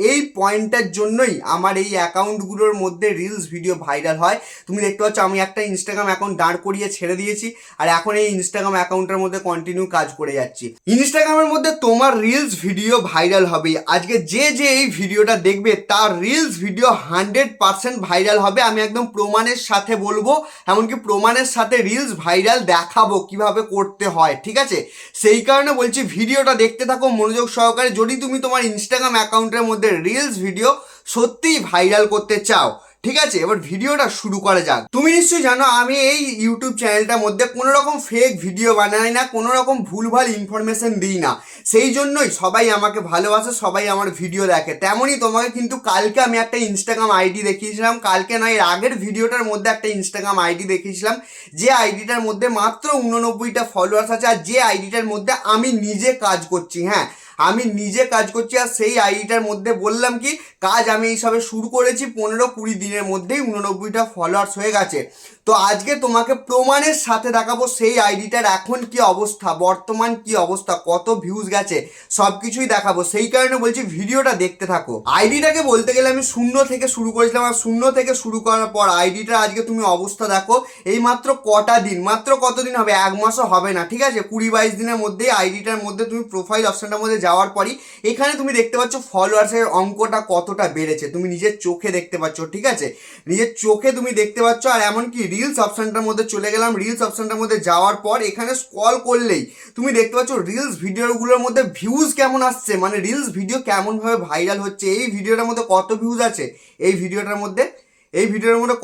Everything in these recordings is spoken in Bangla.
এই পয়েন্টটার জন্যই আমার এই অ্যাকাউন্টগুলোর মধ্যে রিলস ভিডিও ভাইরাল হয়। তুমি দেখতে পাচ্ছ আমি একটা ইনস্টাগ্রাম অ্যাকাউন্ট দাঁড় করিয়ে ছেড়ে দিয়েছি, আর এখন এই ইনস্টাগ্রাম অ্যাকাউন্টের মধ্যে কন্টিনিউ কাজ করে যাচ্ছি। ইনস্টাগ্রামের মধ্যে তোমার রিলস ভিডিও ভাইরাল হবে। আজকে যে যে এই ভিডিওটা দেখবে তার রিলস ভিডিও 100% ভাইরাল হবে। আমি একদম প্রমাণের সাথে বলবো, এমনকি প্রমাণের সাথে রিলস ভাইরাল দেখাবো কিভাবে করতে হয়, ঠিক আছে? সেই কারণে বলছি ভিডিওটা দেখতে থাকো মনোযোগ সহকারে। যদি তুমি তোমার ইনস্টাগ্রাম অ্যাকাউন্টের মধ্যে রিলস ভিডিও সত্যিই ভাইরাল করতে চাও, ঠিক আছে? এবার ভিডিওটা শুরু করা যাক। তুমি নিশ্চয়ই জানো আমি এই ইউটিউব চ্যানেলটার মধ্যে কোনো রকম ফেক ভিডিও বানাই না, কোনো রকম ভুলভাল ইনফরমেশন দিই না। সেই জন্যই সবাই আমাকে ভালোবাসে, সবাই আমার ভিডিও দেখে। তেমনই তোমাকে কিন্তু কালকে আমি একটা ইনস্টাগ্রাম আইডি দেখিয়েছিলাম, কালকে নয় এর আগের ভিডিওটার মধ্যে একটা ইনস্টাগ্রাম আইডি দেখিয়েছিলাম, যে আইডিটার মধ্যে মাত্র 89টা ফলোয়ার্স আছে, আর যে আইডিটার মধ্যে আমি নিজে কাজ করছি। হ্যাঁ, আমি নিজে কাজ করছি। আর সেই আইডিটার মধ্যে বললাম কি কাজ আমি এইসবে শুরু করেছি 15-20 দিনের মধ্যেই 89টা ফলোয়ার্স হয়ে গেছে। তো আজকে তোমাকে প্রমাণের সাথে দেখাবো সেই আইডিটার এখন কি অবস্থা, বর্তমান কি অবস্থা, কত ভিউজ গেছে, সব কিছুই দেখাবো। সেই কারণে বলছি ভিডিওটা দেখতে থাকো। আইডিটাকে বলতে গেলে আমি 0 থেকে শুরু করেছিলাম, আর 0 থেকে শুরু করার পর আইডিটার আজকে তুমি অবস্থা দেখো। এই মাত্র কটা দিন, মাত্র কতদিন হবে, 1 মাসও হবে না, ঠিক আছে? 20-22 দিনের মধ্যে আইডিটার মধ্যে তুমি প্রোফাইল অপশনটার মধ্যে যাওয়ার পরই এখানে তুমি দেখতে পাচ্ছ ফলোয়ার্সের অঙ্কটা কতটা বেড়েছে, তুমি নিজের চোখে দেখতে পাচ্ছ, ঠিক আছে? নিজের চোখে তুমি দেখতে পাচ্ছ। আর এমনকি রিলস অপশনটার মধ্যে চলে গেলাম, রিলস অপশনটার মধ্যে যাওয়ার পর এখানে স্ক্রল করলেই তুমি দেখতে পাচ্ছ রিলস ভিডিওগুলোর মধ্যে ভিউজ কেমন আসছে, মানে রিলস ভিডিও কেমনভাবে ভাইরাল হচ্ছে। এই ভিডিওটার মধ্যে কত ভিউজ আছে, এই ভিডিওটার মধ্যে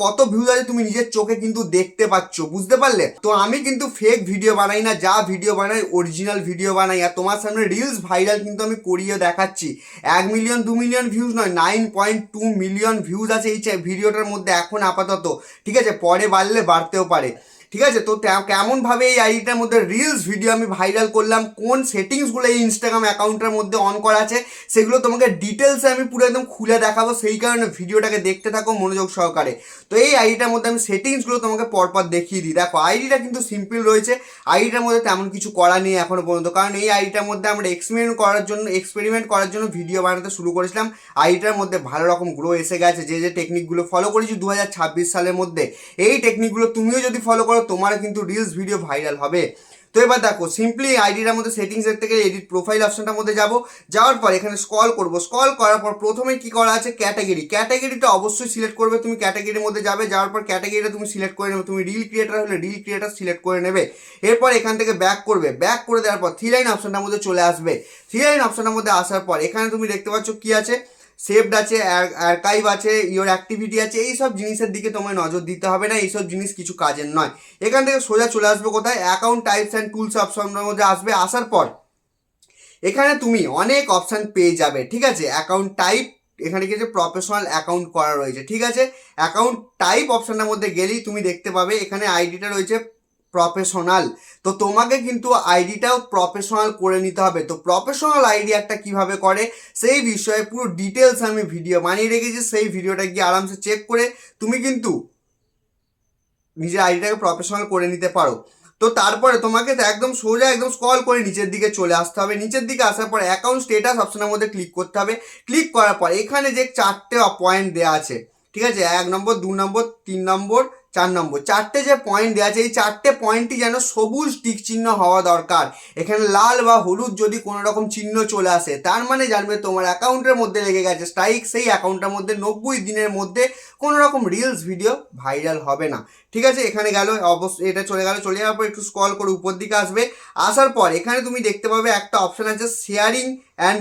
কত ভিউজ আছে তুমি নিজের চোখে কিন্তু দেখতে পাচ্ছ, বুঝতে পারলে? তো আমি কিন্তু ফেক ভিডিও বানাই না, যা ভিডিও বানাই অরিজিনাল ভিডিও বানাই। আর তোমার সামনে রিলস ভাইরাল কিন্তু আমি করিয়ে দেখাচ্ছি। 1 মিলিয়ন 2 মিলিয়ন ভিউজ নয়, 9.2 মিলিয়ন ভিউজ আছে এই ভিডিওটার মধ্যে এখন আপাতত, ঠিক আছে? পরে বাড়লে বাড়তেও পারে, ঠিক আছে? তো কেমনভাবে এই আইডিটার মধ্যে রিলস ভিডিও আমি ভাইরাল করলাম, কোন সেটিংসগুলো এই ইনস্টাগ্রাম অ্যাকাউন্টের মধ্যে অন করা আছে, সেগুলো তোমাকে ডিটেলসে আমি পুরো একদম খুলে দেখাবো। সেই কারণে ভিডিওটাকে দেখতে থাকো মনোযোগ সহকারে। তো এই আইডিটার মধ্যে আমি সেটিংসগুলো তোমাকে পরপর দেখিয়ে দিই। দেখো আইডিটা কিন্তু সিম্পল রয়েছে, আইডিটার মধ্যে তেমন কিছু করা নেই এখনো পর্যন্ত, কারণ এই আইডিটার মধ্যে আমরা এক্সপেরিমেন্ট করার জন্য ভিডিও বানাতে শুরু করেছিলাম। আইডিটার মধ্যে ভালো রকম গ্রো এসে গেছে, যে টেকনিকগুলো ফলো করেছি 2026 সালের মধ্যে, এই টেকনিকগুলো তুমিও যদি ফলো করো তোমারও কিন্তু রিলস ভিডিও ভাইরাল হবে। তো এবার দেখো সিম্পলি আইডিটার মধ্যে সেটিংস দেখতে গেলে এডিট প্রোফাইল অপশনটার মধ্যে যাওয়ার পর এখানে স্ক্রল করবো। স্ক্রল করার পর প্রথমে কি করা আছে, ক্যাটাগরিটা অবশ্যই সিলেক্ট করবে। তুমি ক্যাটাগরির মধ্যে যাওয়ার পর ক্যাটাগরিটা তুমি সিলেক্ট করে নেবে। তুমি রিল ক্রিয়েটার হলে রিল ক্রিয়েটার সিলেক্ট করে নেবে। এরপর এখান থেকে ব্যাক করে দেওয়ার পর 3 লাইন অপশনটার মধ্যে চলে আসবে। 3 লাইন অপশনটার মধ্যে আসার পর এখানে তুমি দেখতে পাচ্ছ কি আছে, সেভড আছে, আর্কাইভ আছে, ইওর অ্যাক্টিভিটি আছে। এইসব জিনিসের দিকে তোমায় নজর দিতে হবে না, এইসব জিনিস কিছু কাজের নয়। এখান থেকে সোজা চলে আসবে কোথায়, অ্যাকাউন্ট টাইপস অ্যান্ড টুলস অপশনের মধ্যে আসবে। আসার পর এখানে তুমি অনেক অপশান পেয়ে যাবে, ঠিক আছে? অ্যাকাউন্ট টাইপ, এখানে কিছু প্রফেশনাল অ্যাকাউন্ট করা রয়েছে, ঠিক আছে? অ্যাকাউন্ট টাইপ অপশনটার মধ্যে গেলেই তুমি দেখতে পাবে এখানে আইডিটা রয়েছে প্রফেশনাল। তো তোমাকে কিন্তু আইডিটাও প্রফেশনাল করে নিতে হবে। তো প্রফেশনাল আইডি একটা কিভাবে করে সেই বিষয়ে পুরো ডিটেলস আমি ভিডিও বানিয়ে রেখেছি, সেই ভিডিওটা গিয়ে আরামসে চেক করে তুমি কিন্তু নিজের আইডিটাকে প্রফেশনাল করে নিতে পারো। তো তারপরে তোমাকে একদম সোজা একদম স্ক্রল করে নিচের দিকে চলে আসতে হবে। নিচের দিকে আসার পর অ্যাকাউন্ট স্টেটাস অপশনের মধ্যে ক্লিক করতে হবে। ক্লিক করার পর এখানে যে 4টে পয়েন্ট দেওয়া আছে, ঠিক আছে? 1 নম্বর, 2 নম্বর, 3 নম্বর, 4 নম্বর, 4টে যে পয়েন্ট দেওয়া আছে, এই 4টে পয়েন্টই যেন সবুজ টিক চিহ্ন হওয়া দরকার। এখানে লাল বা হলুদ যদি কোনো রকম চিহ্ন চলে আসে তার মানে জানবে তোমার অ্যাকাউন্টের মধ্যে লেগে গেছে স্ট্রাইক। সেই অ্যাকাউন্টের মধ্যে 90 দিনের মধ্যে কোনো রকম রিলস ভিডিও ভাইরাল হবে না, ঠিক আছে? এখানে গেল, অবশ্যই এটা চলে যাওয়ার পর একটু স্ক্রল করে উপর দিকে আসবে। আসার পর এখানে তুমি দেখতে পাবে একটা অপশন আছে শেয়ারিং অ্যান্ড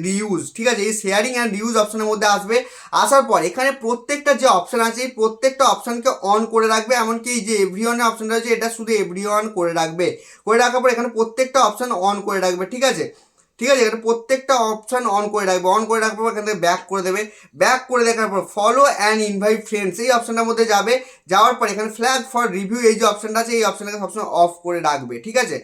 রিউজ, ঠিক আছে? এই শেয়ারিং অ্যান্ড রিউজ অপশনের মধ্যে আসবে। আসার পর এখানে প্রত্যেকটা যে অপশন আছে এই প্রত্যেকটা অপশনকে অন করে রাখবে। এমনকি এই যে এভরিওয়ানের অপশনটা আছে এটা শুধু এভরিওয়ান করে রাখবে। করে রাখার পর এখানে প্রত্যেকটা অপশন অন করে রাখবে, ঠিক আছে? এটা প্রত্যেকটা অপশান অন করে রাখবে। অন করে রাখার পর এখান থেকে ব্যাক করে দেবে। ব্যাক করে দেখার পর ফলো অ্যান্ড ইনভাইট ফ্রেন্ডস এই অপশানটার মধ্যে যাওয়ার পর এখানে ফ্ল্যাগ ফর রিভিউ এই যে অপশানটা আছে এই অপশানটাকে সবসময় অফ করে রাখবে, ঠিক আছে?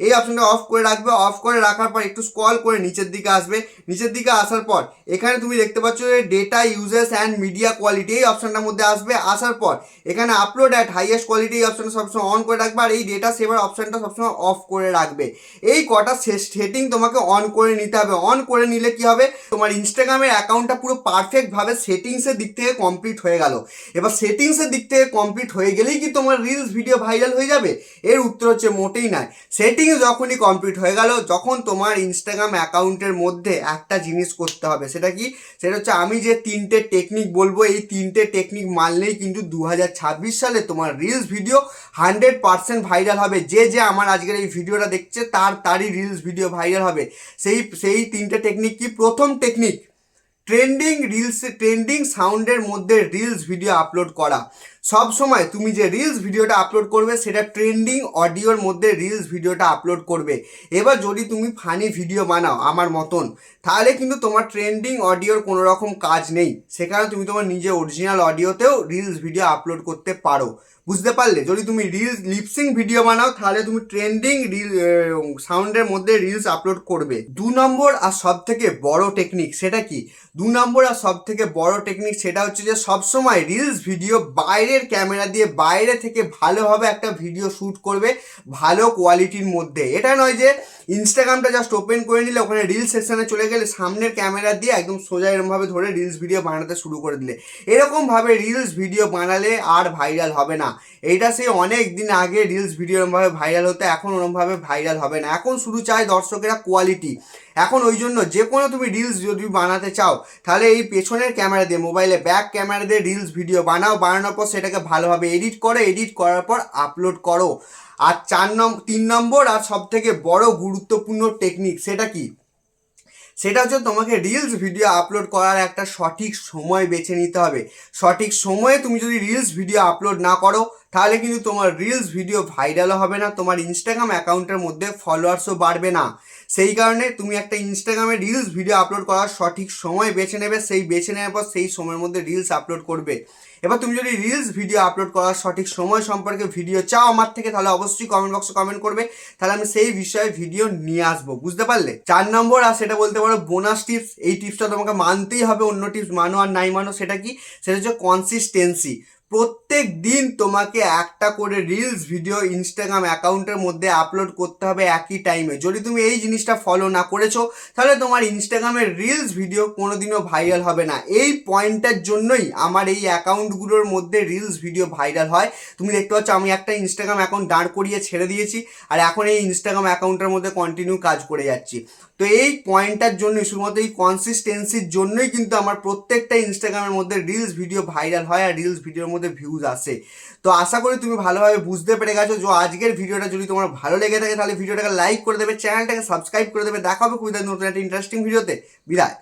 এই অপশানটা অফ করে রাখবে। অফ করে রাখার পর একটু স্ক্রল করে নিচের দিকে আসবে। নিচের দিকে আসার পর এখানে তুমি দেখতে পাচ্ছ data uses and media quality এই অপশানটার মধ্যে আসবে। আসার পর এখানে আপলোড অ্যাট হাইয়েস্ট কোয়ালিটি এই অপশানটা সবসময় অন করে রাখবে। আর এই ডেটা সেভার অপশানটা সবসময় অফ করে রাখবে। এই কটা সেটিং তোমাকে অন করে নিতে হবে। অন করে নিলে কি হবে, তোমার ইনস্টাগ্রামের অ্যাকাউন্টটা পুরো পারফেক্টভাবে সেটিংসের দিক থেকে কমপ্লিট হয়ে গেল। এবার সেটিংসের দিক থেকে কমপ্লিট হয়ে গেলেই কি তোমার রিলস ভিডিও ভাইরাল হয়ে যাবে? এর উত্তর হচ্ছে মোটেই নয়। সেটিংস যখনই কমপ্লিট হয়ে গেল, যখন তোমার ইনস্টাগ্রাম অ্যাকাউন্টের মধ্যে একটা জিনিস করতে হবে। সেটা কি? সেটা হচ্ছে আমি যে 3টে টেকনিক বলবো, এই 3টে টেকনিক মানলেই কিন্তু 2026 সালে তোমার রিলস ভিডিও 100% ভাইরাল হবে। যে আমার আজকের এই ভিডিওটা দেখছে তারই রিলস ভিডিও ভাইরাল হবে। সেই 3টে টেকনিক কি? প্রথম টেকনিক, ট্রেন্ডিং সাউন্ডের মধ্যে রিলস ভিডিও আপলোড করা। সব সময় তুমি যে রিলস ভিডিওটা আপলোড করবে সেটা ট্রেন্ডিং অডিওর মধ্যে রিলস ভিডিওটা আপলোড করবে। এবার যদি তুমি ফানি ভিডিও বানাও আমার মতন, তাহলে কিন্তু তোমার ট্রেন্ডিং অডিওর কোনো রকম কাজ নেই, সেখানে তুমি তোমার নিজের অরিজিনাল অডিওতেও রিলস ভিডিও আপলোড করতে পারো। বুঝতে পারলে? যদি তুমি রিলস লিপসিং ভিডিও বানাও তাহলে তুমি ট্রেন্ডিং সাউন্ডের মধ্যে রিলস আপলোড করবে। 2 নম্বর আর সব থেকে বড় টেকনিক, সেটা কি? 2 নম্বর আর সব থেকে বড় টেকনিক সেটা হচ্ছে যে সবসময় রিলস ভিডিও বাইরের ক্যামেরা দিয়ে বাইরে থেকে ভালোভাবে একটা ভিডিও শ্যুট করবে, ভালো কোয়ালিটির মধ্যে। এটা নয় যে ইনস্টাগ্রামটা জাস্ট ওপেন করে নিলে ওখানে রিলস সেকশনে চলে গেলে সামনের ক্যামেরা দিয়ে একদম সোজা এরকমভাবে ধরে রিলস ভিডিও বানাতে শুরু করে দিলে। এরকমভাবে রিলস ভিডিও বানালে আর ভাইরাল হবে না। এইটা সেই অনেক দিন আগে রিলস ভিডিও এরকমভাবে ভাইরাল হতো, এখন ওরকমভাবে ভাইরাল হবে না। এখন শুধু চায় দর্শকেরা কোয়ালিটি। এখন ওই জন্য যে কোনো তুমি রিলস যদি বানাতে চাও তাহলে এই পেছনের ক্যামেরা দিয়ে, মোবাইলে ব্যাক ক্যামেরা দিয়ে রিলস ভিডিও বানানোর পর সেটাকে ভালোভাবে এডিট করার পর আপলোড করো। আর 3 নম্বর আর সব থেকে বড় গুরুত্বপূর্ণ টেকনিক, সেটা কি? সেটা হচ্ছে তোমাকে রিলস ভিডিও আপলোড করার একটা সঠিক সময় বেছে নিতে হবে। সঠিক সময়ে তুমি যদি রিলস ভিডিও আপলোড না করো তাহলে কিন্তু তোমার রিলস ভিডিও ভাইরালও হবে না, তোমার ইনস্টাগ্রাম অ্যাকাউন্টের মধ্যে ফলোয়ার্সও বাড়বে না। সেই কারণে তুমি একটা ইনস্টাগ্রামে রিলস ভিডিও আপলোড করার সঠিক সময় বেছে নেবে, সেই বেছে নেওয়ার পর সেই সময়ের মধ্যে রিলস আপলোড করবে। এবার তুমি যদি রিলস ভিডিও আপলোড করার সঠিক সময় সম্পর্কে ভিডিও চাও আমার থেকে, তাহলে অবশ্যই কমেন্ট বক্সে কমেন্ট করবে, তাহলে আমি সেই বিষয়ে ভিডিও নিয়ে আসবো। বুঝতে পারলে? 4 নম্বর আর সেটা বলতে পারো বোনাস টিপস। এই টিপসটা তোমাকে মানতেই হবে, অন্য টিপস মানো আর নাই মানো। সেটা কি? সেটা হচ্ছে কনসিস্টেন্সি। প্রত্যেক দিন তোমাকে একটা করে রিলস ভিডিও ইনস্টাগ্রাম অ্যাকাউন্টের মধ্যে আপলোড করতে হবে একই টাইমে। যদি তুমি এই জিনিসটা ফলো না করেছো তাহলে তোমার ইনস্টাগ্রামের রিলস ভিডিও কোনোদিনও ভাইরাল হবে না। এই পয়েন্টটার জন্যই আমার এই অ্যাকাউন্টগুলোর মধ্যে রিলস ভিডিও ভাইরাল হয়। তুমি দেখতে পাচ্ছ আমি একটা ইনস্টাগ্রাম অ্যাকাউন্ট দাঁড় করিয়ে ছেড়ে দিয়েছি, আর এখন এই ইনস্টাগ্রাম অ্যাকাউন্টের মধ্যে কন্টিনিউ কাজ করে যাচ্ছি। তো এই পয়েন্টটার জন্যই, শুধুমাত্র এই কনসিস্টেন্সির জন্যই কিন্তু আমার প্রত্যেকটা ইনস্টাগ্রামের মধ্যে রিলস ভিডিও ভাইরাল হয় আর রিলস ভিডিওর মধ্যে ভিউজ আসে। তো আশা করি তুমি ভালোভাবে বুঝতে পেরে গেছো। যে আজকের ভিডিওটা যদি তোমার ভালো লেগে থাকে তাহলে ভিডিওটাকে লাইক করে দেবে, চ্যানেলটাকে সাবস্ক্রাইব করে দেবে। দেখা হবে খুবই নতুন একটা ইন্টারেস্টিং ভিডিওতে। বিদায়।